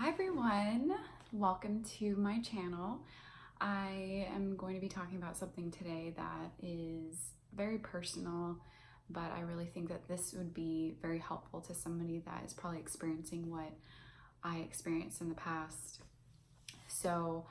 Hi everyone, welcome to my channel. I am going to be talking about something today that is very personal, but I really think that this would be very helpful to somebody that is probably experiencing what I experienced in the past. So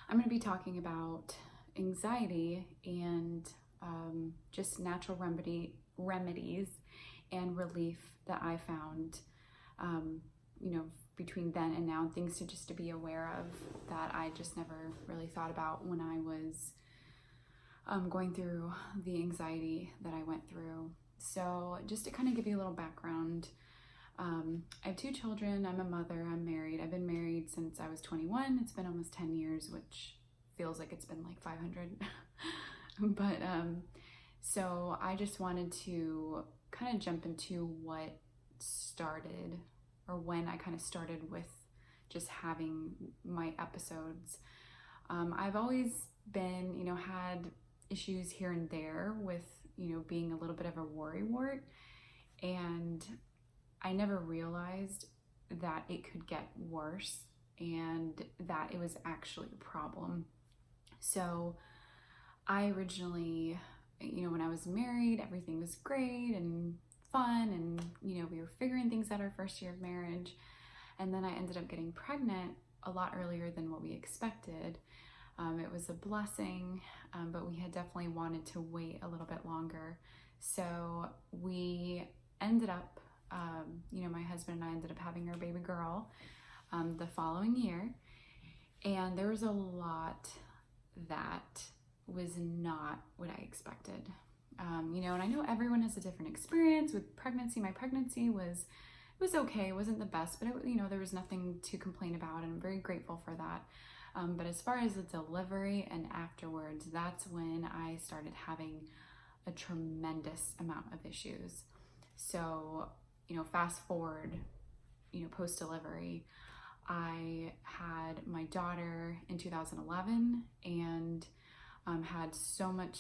I'm going to be talking about anxiety and just natural remedies and relief that I found, between then and now, things to be aware of that I just never really thought about when I was going through the anxiety that I went through. So just to kind of give you a little background, I have two children. I'm a mother. I'm married. I've been married since I was 21. It's been almost 10 years, which feels like it's been like 500. But so I just wanted to kind of jump into what started, or when I kind of started with just having my episodes. I've always been, had issues here and there with, being a little bit of a worrywart, and I never realized that it could get worse and that it was actually a problem. So I originally, when I was married, everything was great and fun, and we were figuring things out our first year of marriage, and then I ended up getting pregnant a lot earlier than what we expected. It was a blessing, but we had definitely wanted to wait a little bit longer. So we ended up, my husband and I ended up having our baby girl the following year, and there was a lot that was not what I expected. And I know everyone has a different experience with pregnancy. My pregnancy was okay. It wasn't the best, but there was nothing to complain about, and I'm very grateful for that. But as far as the delivery and afterwards, that's when I started having a tremendous amount of issues. So, fast forward, post-delivery, I had my daughter in 2011, and had so much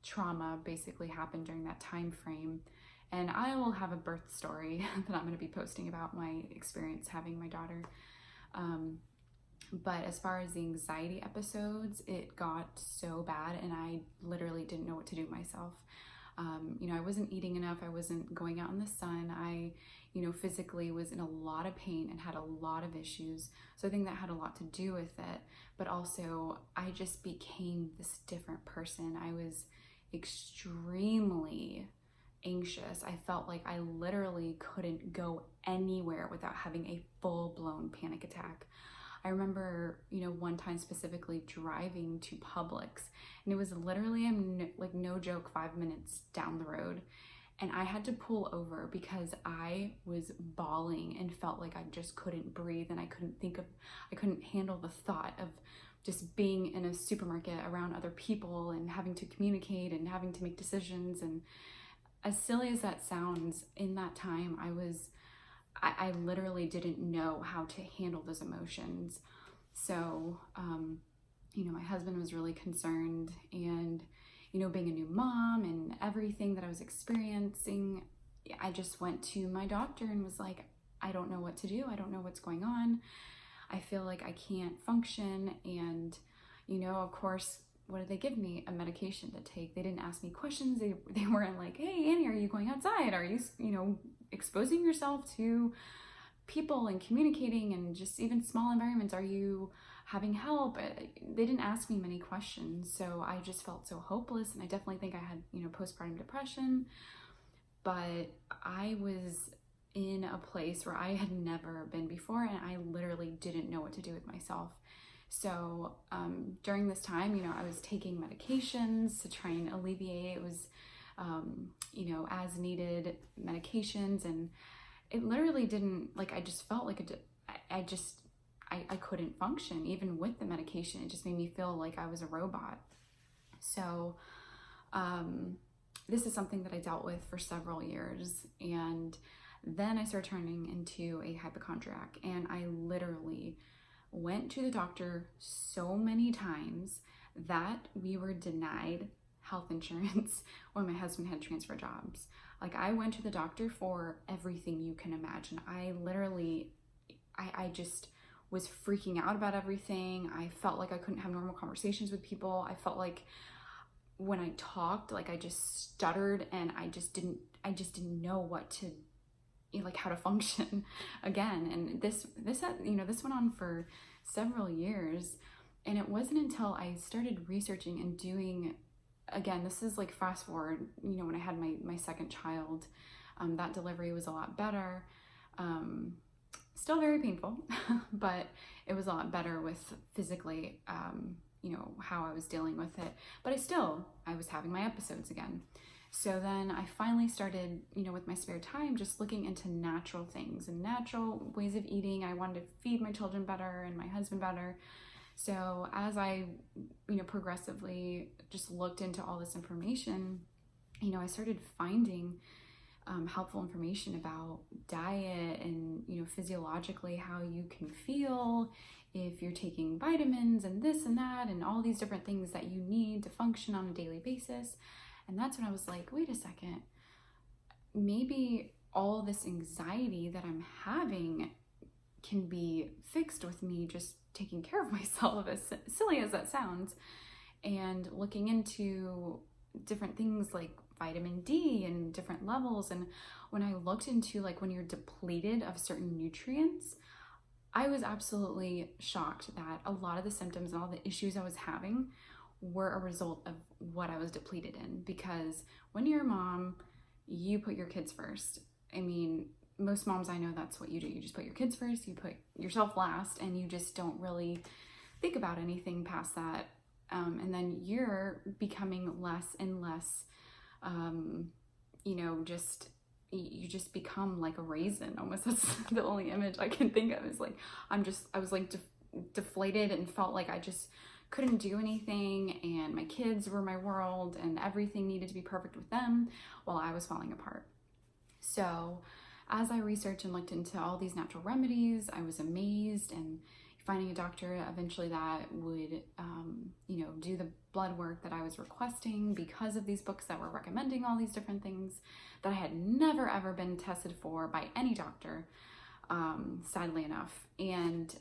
trauma basically happened during that time frame. And I will have a birth story that I'm going to be posting about my experience having my daughter. But as far as the anxiety episodes, it got so bad, and I literally didn't know what to do myself. I wasn't eating enough. I wasn't going out in the sun. I, physically was in a lot of pain and had a lot of issues. So I think that had a lot to do with it. But also, I just became this different person. I was extremely anxious. I felt like I literally couldn't go anywhere without having a full-blown panic attack. I remember, one time specifically driving to Publix, and it was literally, like no joke, 5 minutes down the road, and I had to pull over because I was bawling and felt like I just couldn't breathe, and I couldn't handle the thought of just being in a supermarket around other people and having to communicate and having to make decisions. And as silly as that sounds, in that time, I literally didn't know how to handle those emotions. So, my husband was really concerned, and, being a new mom and everything that I was experiencing, I just went to my doctor and was like, I don't know what to do. I don't know what's going on. I feel like I can't function. And, of course, what did they give me? A medication to take. They didn't ask me questions. They weren't like, hey, Annie, are you going outside? Are you, exposing yourself to people and communicating and just even small environments? Are you having help? They didn't ask me many questions. So I just felt so hopeless. And I definitely think I had, postpartum depression. But I was in a place where I had never been before, and I literally didn't know what to do with myself. So during this time, I was taking medications to try and alleviate. It was, as needed medications, and it literally didn't, like, I just felt like I couldn't function even with the medication. It just made me feel like I was a robot. So this is something that I dealt with for several years, and then I started turning into a hypochondriac, and I literally went to the doctor so many times that we were denied health insurance when my husband had transfer jobs. Like, I went to the doctor for everything you can imagine. I just was freaking out about everything. I felt like I couldn't have normal conversations with people. I felt like when I talked, like I just stuttered, and I just didn't know what to, like, how to function again. And this went on for several years. And it wasn't until I started researching and doing, again, this is like fast forward, when I had my second child, that delivery was a lot better. Still very painful, but it was a lot better with physically, how I was dealing with it. But I was having my episodes again. So then I finally started, with my spare time, just looking into natural things and natural ways of eating. I wanted to feed my children better and my husband better. So as I, progressively just looked into all this information, I started finding helpful information about diet and, physiologically how you can feel if you're taking vitamins and this and that and all these different things that you need to function on a daily basis. And that's when I was like, wait a second, maybe all this anxiety that I'm having can be fixed with me just taking care of myself, as silly as that sounds, and looking into different things like vitamin D and different levels. And when I looked into, like, when you're depleted of certain nutrients, I was absolutely shocked that a lot of the symptoms and all the issues I was having were a result of what I was depleted in. Because when you're a mom, you put your kids first. I mean, most moms I know, that's what you do. You just put your kids first, you put yourself last, and you just don't really think about anything past that. And then you're becoming less and less, you just become like a raisin almost. That's the only image I can think of, is like, I was like deflated and felt like I just couldn't do anything, and my kids were my world, and everything needed to be perfect with them while I was falling apart. So as I researched and looked into all these natural remedies, I was amazed, and finding a doctor eventually that would, do the blood work that I was requesting because of these books that were recommending all these different things that I had never ever been tested for by any doctor, sadly enough. And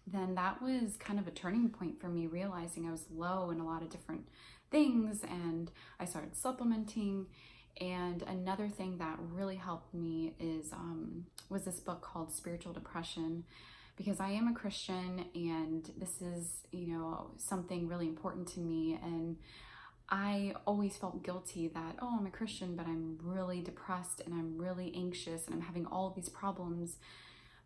then that was kind of a turning point for me, realizing I was low in a lot of different things, and I started supplementing. And another thing that really helped me was this book called Spiritual Depression, because I am a Christian, and this is, something really important to me. And I always felt guilty that, oh, I'm a Christian, but I'm really depressed and I'm really anxious and I'm having all these problems.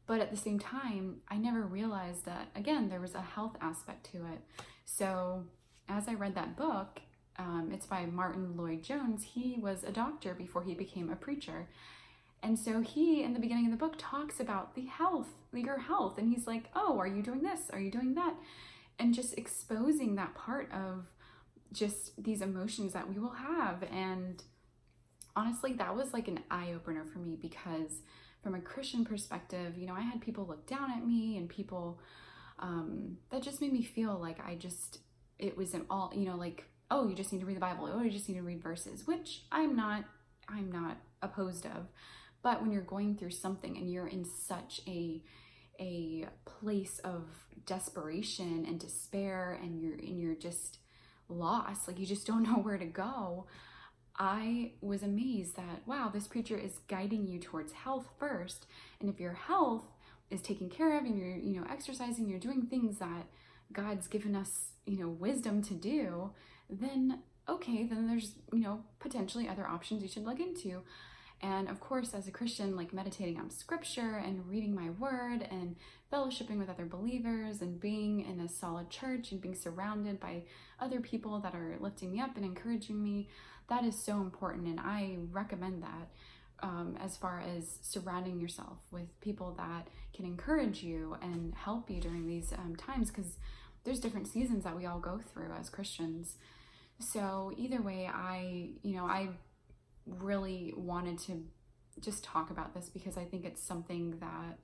But at the same time, I never realized that, again, there was a health aspect to it. So as I read that book, it's by Martin Lloyd-Jones. He was a doctor before he became a preacher. And so he, in the beginning of the book, talks about your health. And he's like, oh, are you doing this? Are you doing that? And just exposing that part of just these emotions that we will have. And honestly, that was like an eye-opener for me, because from a Christian perspective, I had people look down at me, and people that just made me feel like it was an all, like, oh, you just need to read the Bible. Oh, you just need to read verses, which I'm not opposed of. But when you're going through something and you're in such a place of desperation and despair, and you're just lost, like you just don't know where to go, I was amazed that, wow, this preacher is guiding you towards health first. And if your health is taken care of, and you're exercising, you're doing things that God's given us, wisdom to do, then okay, then there's, potentially other options you should look into. And of course, as a Christian, like meditating on scripture and reading my word and fellowshipping with other believers and being in a solid church and being surrounded by other people that are lifting me up and encouraging me, that is so important. And I recommend that as far as surrounding yourself with people that can encourage you and help you during these times, because there's different seasons that we all go through as Christians. So either way, I really wanted to just talk about this, because I think it's something that,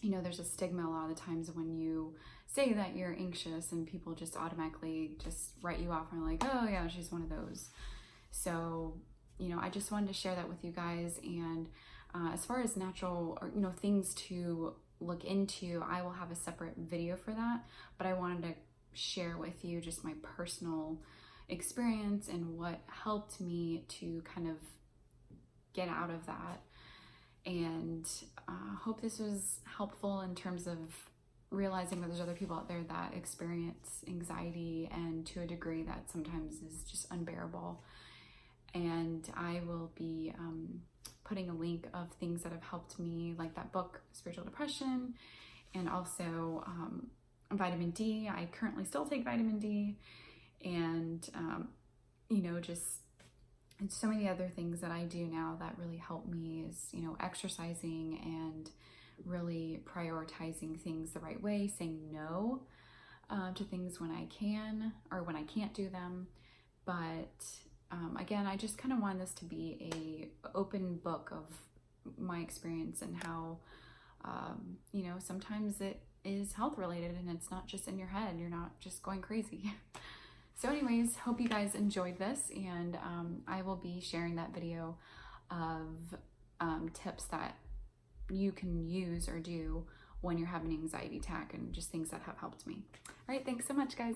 there's a stigma a lot of the times when you say that you're anxious, and people just automatically just write you off and are like, oh yeah, she's one of those. So, I just wanted to share that with you guys. And as far as natural, or things to look into, I will have a separate video for that, but I wanted to share with you just my personal experience and what helped me to kind of get out of that. And hope this was helpful in terms of realizing that there's other people out there that experience anxiety, and to a degree that sometimes is just unbearable. And I will be putting a link of things that have helped me, like that book, Spiritual Depression, and also vitamin D. I currently still take vitamin D, and you know, just so many other things that I do now that really help me is, you know, exercising and really prioritizing things the right way, saying no to things when I can or when I can't do them. But again, I just kind of want this to be a open book of my experience and how, you know, sometimes it is health related and it's not just in your head. You're not just going crazy. So anyways, hope you guys enjoyed this, and I will be sharing that video of tips that you can use or do when you're having an anxiety attack, and just things that have helped me. All right, thanks so much, guys.